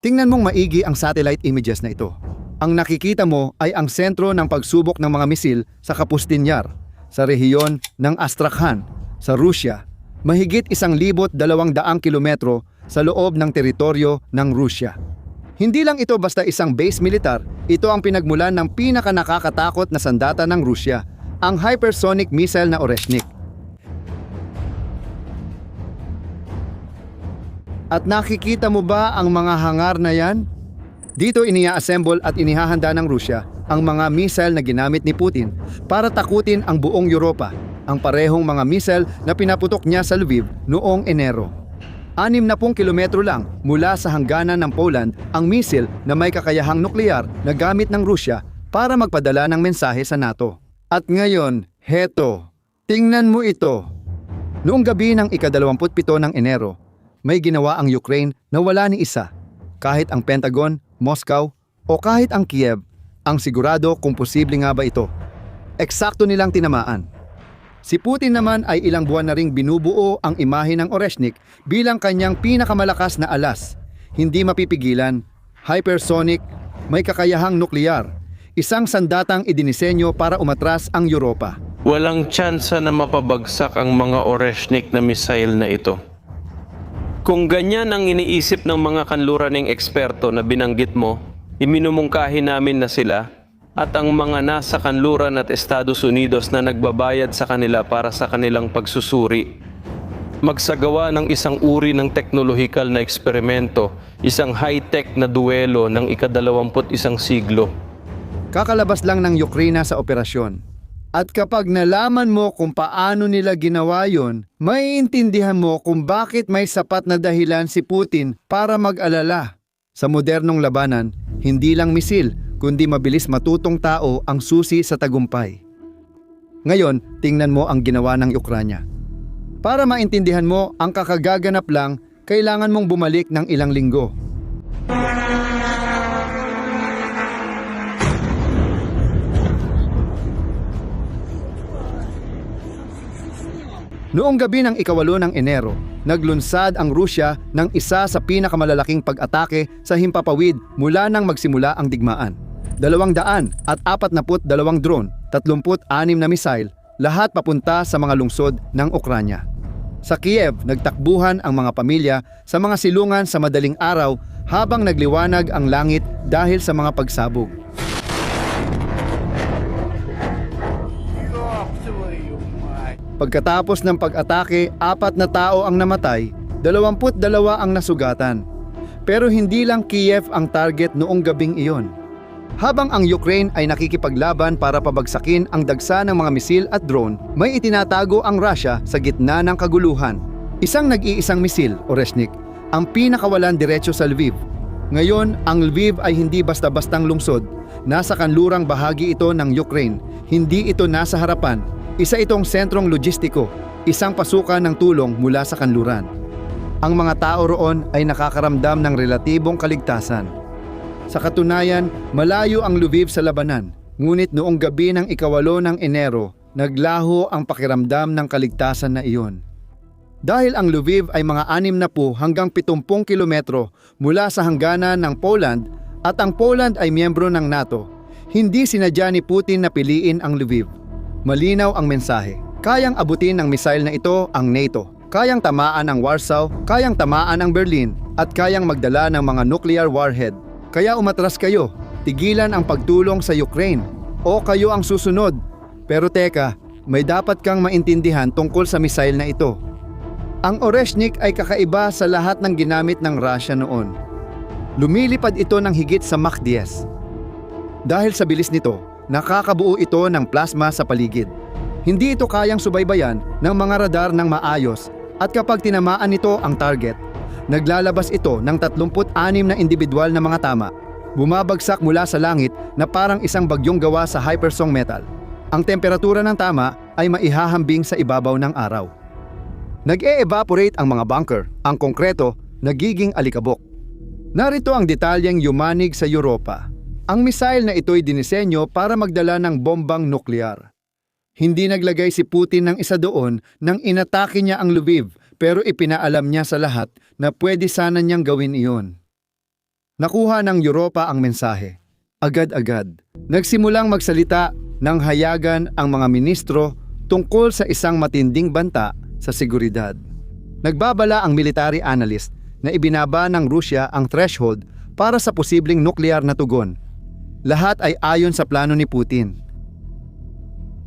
Tingnan mong maigi ang satellite images na ito. Ang nakikita mo ay ang sentro ng pagsubok ng mga misil sa Kapustinyar, sa rehiyon ng Astrakhan, sa Rusya, mahigit 1,200 kilometro sa loob ng teritoryo ng Rusya. Hindi lang ito basta isang base militar, ito ang pinagmulan ng pinakanakakatakot na sandata ng Rusya, ang hypersonic missile na Oreshnik. At nakikita mo ba ang mga hangar na yan? Dito inia-assemble at inihahanda ng Rusya ang mga missile na ginamit ni Putin para takutin ang buong Europa, ang parehong mga missile na pinaputok niya sa Lviv noong Enero. 60 kilometro lang mula sa hangganan ng Poland ang missile na may kakayahang nuklear na gamit ng Rusya para magpadala ng mensahe sa NATO. At ngayon, heto, tingnan mo ito. Noong gabi ng ika-27 ng Enero, may ginawa ang Ukraine na wala ni isa. Kahit ang Pentagon, Moscow, o kahit ang Kiev, ang sigurado kung posible nga ba ito. Eksakto nilang tinamaan. Si Putin naman ay ilang buwan na ring binubuo ang imahe ng Oreshnik bilang kanyang pinakamalakas na alas. Hindi mapipigilan, hypersonic, may kakayahang nuklear, isang sandatang idinisenyo para umatras ang Europa. Walang tsansa na mapabagsak ang mga Oreshnik na missile na ito. Kung ganyan ang iniisip ng mga kanluraning eksperto na binanggit mo, iminumungkahi namin na sila at ang mga nasa kanluran at Estados Unidos na nagbabayad sa kanila para sa kanilang pagsusuri. Magsagawa ng isang uri ng teknolohikal na eksperimento, isang high-tech na duwelo ng ika-21 siglo. Kakalabas lang ng Ukraine sa operasyon. At kapag nalaman mo kung paano nila ginawa yon, maiintindihan mo kung bakit may sapat na dahilan si Putin para mag-alala. Sa modernong labanan, hindi lang misil, kundi mabilis matutong tao ang susi sa tagumpay. Ngayon, tingnan mo ang ginawa ng Ukranya. Para maintindihan mo ang kakagaganap lang, kailangan mong bumalik ng ilang linggo. Noong gabi ng ika-8 ng Enero, naglunsad ang Rusya ng isa sa pinakamalalaking pag-atake sa himpapawid mula nang magsimula ang digmaan. 242 drone, 36 na missile, lahat papunta sa mga lungsod ng Ukranya. Sa Kiev, nagtakbuhan ang mga pamilya sa mga silungan sa madaling araw habang nagliwanag ang langit dahil sa mga pagsabog. Pagkatapos ng pag-atake, 4 na tao ang namatay, 22 ang nasugatan. Pero hindi lang Kiev ang target noong gabing iyon. Habang ang Ukraine ay nakikipaglaban para pabagsakin ang dagsa ng mga misil at drone, may itinatago ang Russia sa gitna ng kaguluhan. Isang nag-iisang misil, Oreshnik, ang pinakawalan diretso sa Lviv. Ngayon, ang Lviv ay hindi basta-bastang lungsod. Nasa kanlurang bahagi ito ng Ukraine, hindi ito nasa harapan. Isa itong sentrong logistiko, isang pasukan ng tulong mula sa kanluran. Ang mga tao roon ay nakakaramdam ng relatibong kaligtasan. Sa katunayan, malayo ang Lviv sa labanan, ngunit noong gabi ng ika-8 ng Enero, naglaho ang pakiramdam ng kaligtasan na iyon. Dahil ang Lviv ay mga 60 hanggang 70 kilometro mula sa hangganan ng Poland at ang Poland ay miyembro ng NATO, hindi sinadya ni Putin na piliin ang Lviv. Malinaw ang mensahe. Kayang abutin ng missile na ito ang NATO. Kayang tamaan ang Warsaw, kayang tamaan ang Berlin, at kayang magdala ng mga nuclear warhead. Kaya umatras kayo, tigilan ang pagtulong sa Ukraine. O kayo ang susunod. Pero teka, may dapat kang maintindihan tungkol sa missile na ito. Ang Oreshnik ay kakaiba sa lahat ng ginamit ng Russia noon. Lumilipad ito ng higit sa Mach 10. Dahil sa bilis nito, nakakabuo ito ng plasma sa paligid. Hindi ito kayang subaybayan ng mga radar ng maayos at kapag tinamaan nito ang target, naglalabas ito ng 36 na individual na mga tama. Bumabagsak mula sa langit na parang isang bagyong gawa sa hypersonic metal. Ang temperatura ng tama ay maihahambing sa ibabaw ng araw. Nag-e-evaporate ang mga bunker, ang konkreto nagiging alikabok. Narito ang detalyeng yumanig sa Europa. Ang missile na ito'y dinisenyo para magdala ng bombang nuklear. Hindi naglagay si Putin ng isa doon nang inatake niya ang Lviv, pero ipinaalam niya sa lahat na pwede sana niyang gawin iyon. Nakuha ng Europa ang mensahe. Agad-agad, nagsimulang magsalita ng hayagan ang mga ministro tungkol sa isang matinding banta sa seguridad. Nagbabala ang military analyst na ibinaba ng Rusya ang threshold para sa posibleng nuklear na tugon. Lahat ay ayon sa plano ni Putin.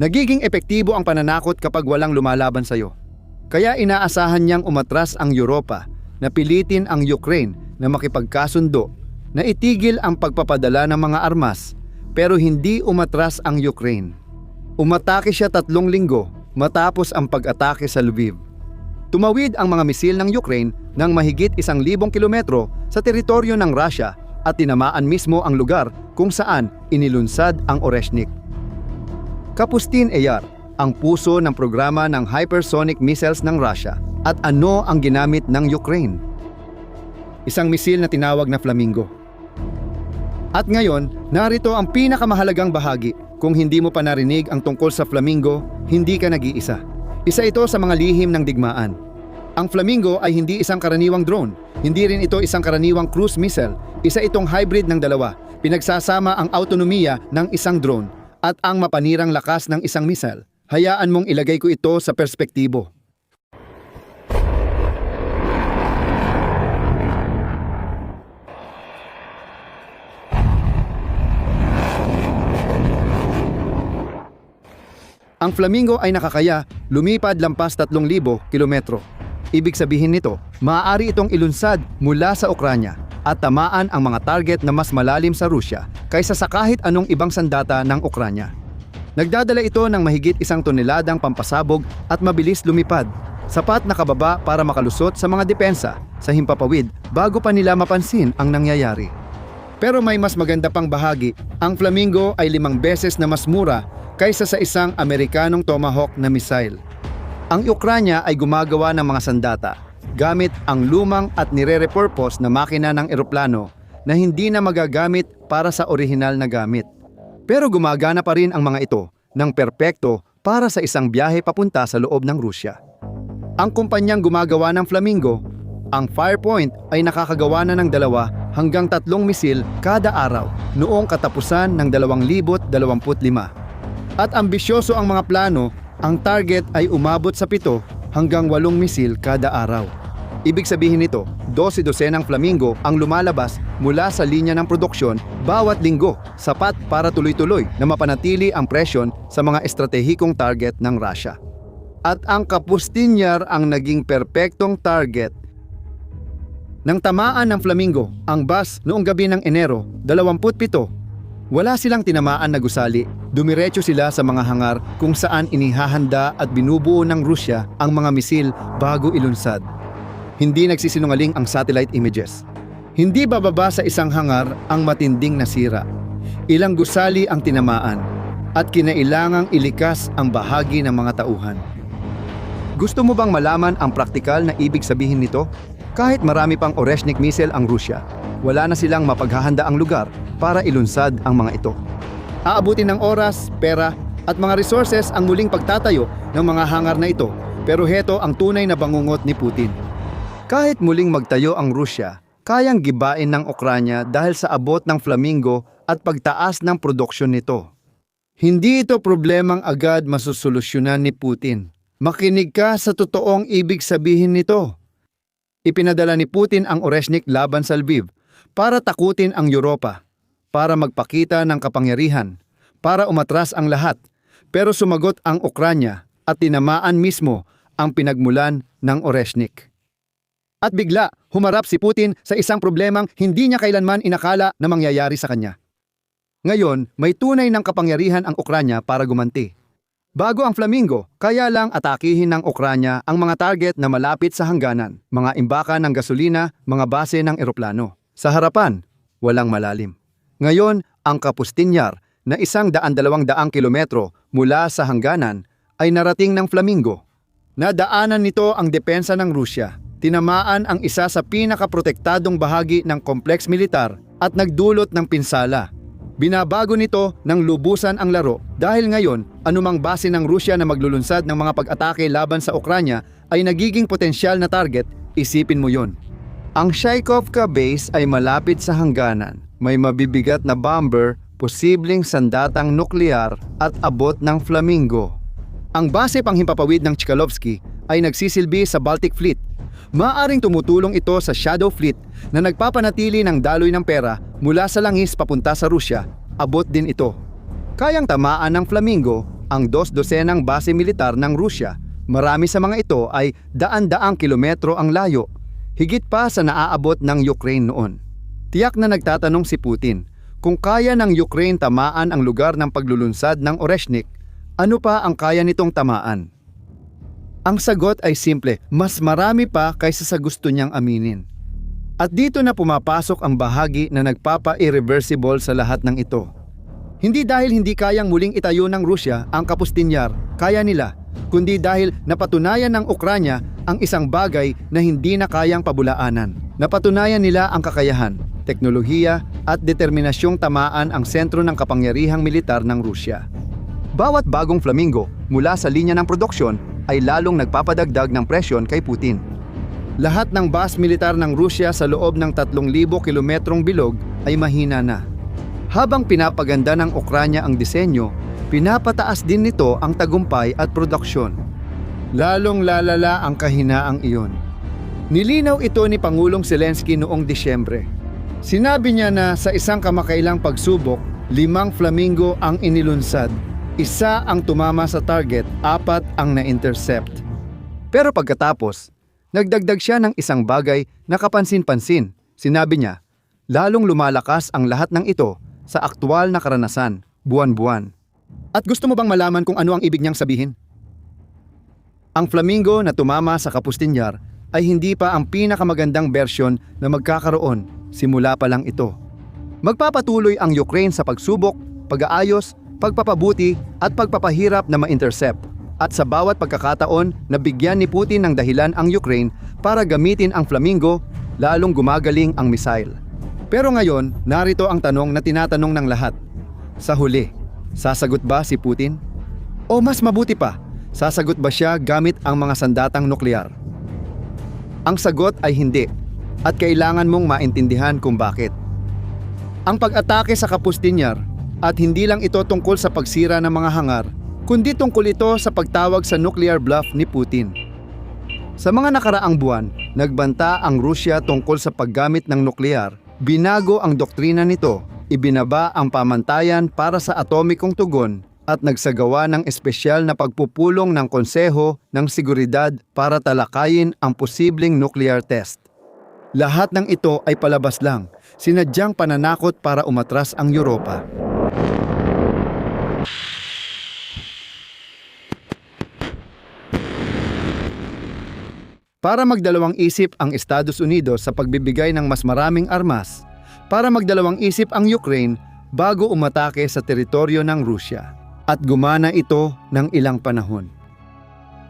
Nagiging epektibo ang pananakot kapag walang lumalaban sa iyo. Kaya inaasahan niyang umatras ang Europa na pilitin ang Ukraine na makipagkasundo na itigil ang pagpapadala ng mga armas, pero hindi umatras ang Ukraine. Umatake siya 3 linggo matapos ang pag-atake sa Lviv. Tumawid ang mga misil ng Ukraine ng mahigit 1,000 kilometro sa teritoryo ng Russia at tinamaan mismo ang lugar kung saan inilunsad ang Oreshnik. Kapustin Eyar, ang puso ng programa ng hypersonic missiles ng Russia. At ano ang ginamit ng Ukraine? Isang misil na tinawag na Flamingo. At ngayon, narito ang pinakamahalagang bahagi. Kung hindi mo pa narinig ang tungkol sa Flamingo, hindi ka nag-iisa. Isa ito sa mga lihim ng digmaan. Ang Flamingo ay hindi isang karaniwang drone. Hindi rin ito isang karaniwang cruise missile. Isa itong hybrid ng dalawa. Pinagsasama ang autonomiya ng isang drone at ang mapanirang lakas ng isang missile. Hayaan mong ilagay ko ito sa perspektibo. Ang Flamingo ay nakakaya lumipad lampas 3,000 kilometro. Ibig sabihin nito, maaari itong ilunsad mula sa Ukranya at tamaan ang mga target na mas malalim sa Rusya kaysa sa kahit anong ibang sandata ng Ukranya. Nagdadala ito ng mahigit 1 toneladang pampasabog at mabilis lumipad, sapat na kababa para makalusot sa mga depensa sa himpapawid bago pa nila mapansin ang nangyayari. Pero may mas maganda pang bahagi, ang Flamingo ay 5 beses na mas mura kaysa sa isang Amerikanong Tomahawk na missile. Ang Ukranya ay gumagawa ng mga sandata gamit ang lumang at nire-repurpose na makina ng eroplano na hindi na magagamit para sa orihinal na gamit. Pero gumagana pa rin ang mga ito ng perpekto para sa isang biyahe papunta sa loob ng Rusya. Ang kumpanyang gumagawa ng Flamingo, ang Firepoint, ay nakakagawa na ng 2 hanggang 3 misil kada araw noong katapusan ng 2025. At ambisyoso ang mga plano, ang target ay umabot sa 7 hanggang 8 misil kada araw. Ibig sabihin nito, 12 dosenang Flamingo ang lumalabas mula sa linya ng produksyon bawat linggo, sapat para tuloy-tuloy na mapanatili ang presyon sa mga estratehikong target ng Russia. At ang Kapustin Yar ang naging perpektong target. Nang tamaan ng Flamingo ang bus noong gabi ng Enero 27, wala silang tinamaan na gusali. Dumiretso sila sa mga hangar kung saan inihahanda at binubuo ng Rusya ang mga misil bago ilunsad. Hindi nagsisinungaling ang satellite images. Hindi bababa sa isang hangar ang matinding nasira. Ilang gusali ang tinamaan at kinailangang ilikas ang bahagi ng mga tauhan. Gusto mo bang malaman ang praktikal na ibig sabihin nito? Kahit marami pang Oreshnik missile ang Rusya, wala na silang mapaghahanda ang lugar para ilunsad ang mga ito. Aabutin ng oras, pera at mga resources ang muling pagtatayo ng mga hangar na ito, pero heto ang tunay na bangungot ni Putin. Kahit muling magtayo ang Rusya, kayang gibain ng Ukranya dahil sa abot ng Flamingo at pagtaas ng produksyon nito. Hindi ito problemang agad masusolusyonan ni Putin. Makinig ka sa totoong ibig sabihin nito. Ipinadala ni Putin ang Oreshnik laban sa Lviv para takutin ang Europa, para magpakita ng kapangyarihan, para umatras ang lahat. Pero sumagot ang Ukranya at tinamaan mismo ang pinagmulan ng Oreshnik. At bigla, humarap si Putin sa isang problemang hindi niya kailanman inakala na mangyayari sa kanya. Ngayon, may tunay ng kapangyarihan ang Ukranya para gumanti. Bago ang Flamingo, kaya lang atakihin ng Ukranya ang mga target na malapit sa hangganan, mga imbakan ng gasolina, mga base ng eroplano. Sa harapan, walang malalim. Ngayon, ang Kapustin Yar na 100-200 kilometro mula sa hangganan ay narating ng Flamingo. Nadaanan nito ang depensa ng Rusya. Tinamaan ang isa sa pinakaprotektadong bahagi ng kompleks militar at nagdulot ng pinsala. Binabago nito ng lubusan ang laro dahil ngayon anumang base ng Rusya na maglulunsad ng mga pag-atake laban sa Ukranya ay nagiging potensyal na target, isipin mo yon. Ang Shaikovka base ay malapit sa hangganan. May mabibigat na bomber, posibleng sandatang nuklear at abot ng Flamingo. Ang base panghimpapawid ng Chkalovsky ay nagsisilbi sa Baltic Fleet. Maaring tumutulong ito sa Shadow Fleet na nagpapanatili ng daloy ng pera mula sa langis papunta sa Rusya. Abot din ito. Kayang tamaan ng Flamingo ang 2 dosenang base militar ng Rusya. Marami sa mga ito ay daan-daang kilometro ang layo, higit pa sa naaabot ng Ukraine noon. Tiyak na nagtatanong si Putin, kung kaya ng Ukraine tamaan ang lugar ng paglulunsad ng Oreshnik, ano pa ang kaya nitong tamaan? Ang sagot ay simple, mas marami pa kaysa sa gusto niyang aminin. At dito na pumapasok ang bahagi na nagpapa-irreversible sa lahat ng ito. Hindi dahil hindi kayang muling itayo ng Rusya ang Kapustinyar, kaya nila, kundi dahil napatunayan ng Ukranya ang isang bagay na hindi na kayang pabulaanan. Napatunayan nila ang kakayahan, teknolohiya at determinasyong tamaan ang sentro ng kapangyarihang militar ng Rusya. Bawat bagong Flamingo mula sa linya ng produksyon ay lalong nagpapadagdag ng presyon kay Putin. Lahat ng base militar ng Rusya sa loob ng 3,000 kilometrong bilog ay mahina na. Habang pinapaganda ng Ukranya ang disenyo, pinapataas din nito ang tagumpay at produksyon. Lalong lalala ang kahinaang iyon. Nilinaw ito ni Pangulong Zelensky noong Disyembre. Sinabi niya na sa isang kamakailang pagsubok, 5 Flamingo ang inilunsad. 1 ang tumama sa target, 4 ang na-intercept. Pero pagkatapos, nagdagdag siya ng isang bagay na kapansin-pansin. Sinabi niya, lalong lumalakas ang lahat ng ito sa aktwal na karanasan, buwan-buwan. At gusto mo bang malaman kung ano ang ibig niyang sabihin? Ang Flamingo na tumama sa Kapustinyar ay hindi pa ang pinakamagandang bersyon na magkakaroon, simula pa lang ito. Magpapatuloy ang Ukraine sa pagsubok, pag-aayos, pagpapabuti at pagpapahirap na ma-intercept. At sa bawat pagkakataon na bigyan ni Putin ng dahilan ang Ukraine para gamitin ang Flamingo, lalong gumagaling ang missile. Pero ngayon, narito ang tanong na tinatanong ng lahat. Sa huli, sasagot ba si Putin? O mas mabuti pa, sasagot ba siya gamit ang mga sandatang nuklear? Ang sagot ay hindi, at kailangan mong maintindihan kung bakit. Ang pag-atake sa Kapustinyar, at hindi lang ito tungkol sa pagsira ng mga hangar, kundi tungkol ito sa pagtawag sa nuclear bluff ni Putin. Sa mga nakaraang buwan, nagbanta ang Rusya tungkol sa paggamit ng nuklear. Binago ang doktrina nito, ibinaba ang pamantayan para sa atomikong tugon at nagsagawa ng espesyal na pagpupulong ng Konseho ng Seguridad para talakayin ang posibleng nuclear test. Lahat ng ito ay palabas lang, sinadyang pananakot para umatras ang Europa. Para magdalawang isip ang Estados Unidos sa pagbibigay ng mas maraming armas, para magdalawang isip ang Ukraine bago umatake sa teritoryo ng Rusya. At gumana ito ng ilang panahon.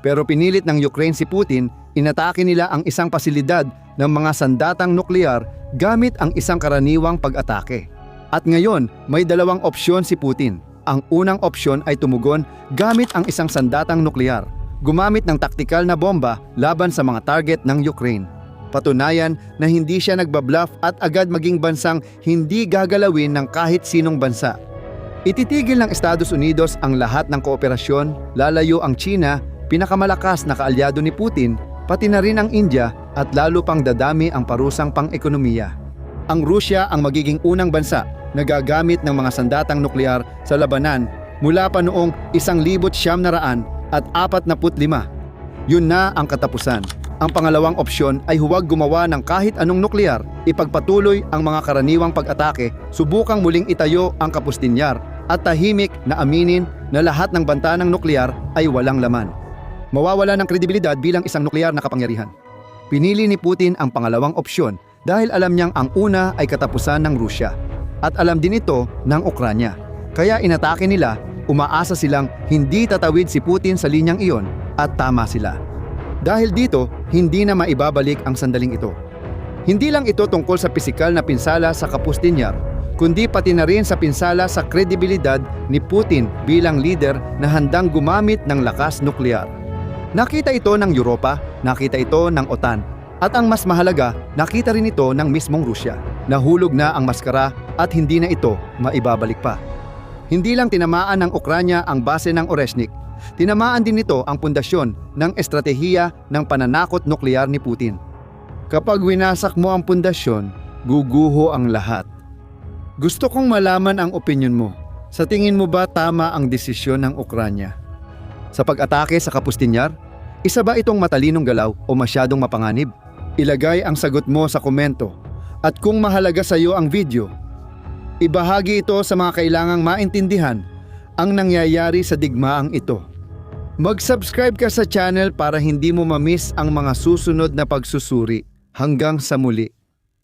Pero pinilit ng Ukraine si Putin, inatake nila ang isang pasilidad ng mga sandatang nuklear gamit ang isang karaniwang pag-atake. At ngayon, may dalawang opsyon si Putin. Ang unang opsyon ay tumugon gamit ang isang sandatang nuklear, gumamit ng taktikal na bomba laban sa mga target ng Ukraine. Patunayan na hindi siya nagbabluff at agad maging bansang hindi gagalawin ng kahit sinong bansa. Ititigil ng Estados Unidos ang lahat ng kooperasyon, lalayo ang China, pinakamalakas na kaalyado ni Putin, pati na rin ang India at lalo pang dadami ang parusang pang-ekonomiya. Ang Rusya ang magiging unang bansa na gagamit ng mga sandatang nuklear sa labanan mula pa noong 1945. Yun na ang katapusan. Ang pangalawang opsyon ay huwag gumawa ng kahit anong nuklear, ipagpatuloy ang mga karaniwang pag-atake, subukang muling itayo ang Kapustinyar at tahimik na aminin na lahat ng banta ng nuklear ay walang laman. Mawawala ng kredibilidad bilang isang nuklear na kapangyarihan. Pinili ni Putin ang pangalawang opsyon dahil alam niyang ang una ay katapusan ng Rusya at alam din ito ng Ukranya. Kaya inatake nila, umaasa silang hindi tatawid si Putin sa linyang iyon at tama sila. Dahil dito, hindi na maibabalik ang sandaling ito. Hindi lang ito tungkol sa pisikal na pinsala sa Kapustinyar, kundi pati na rin sa pinsala sa kredibilidad ni Putin bilang leader na handang gumamit ng lakas nuklear. Nakita ito ng Europa, nakita ito ng OTAN, At ang mas mahalaga, nakita rin ito ng mismong Rusya. Nahulog na ang maskara at hindi na ito maibabalik pa. Hindi lang tinamaan ng Ukranya ang base ng Oreshnik, tinamaan din nito ang pundasyon ng estratehiya ng pananakot nuklear ni Putin. Kapag winasak mo ang pundasyon, guguho ang lahat. Gusto kong malaman ang opinyon mo. Sa tingin mo ba tama ang desisyon ng Ukranya sa pag-atake sa Kapustinyar? Isa ba itong matalinong galaw o masyadong mapanganib? Ilagay ang sagot mo sa komento. At kung mahalaga sa iyo ang video, ibahagi ito sa mga kailangang maintindihan ang nangyayari sa digmaang ito. Mag-subscribe ka sa channel para hindi mo ma-miss ang mga susunod na pagsusuri. Hanggang sa muli.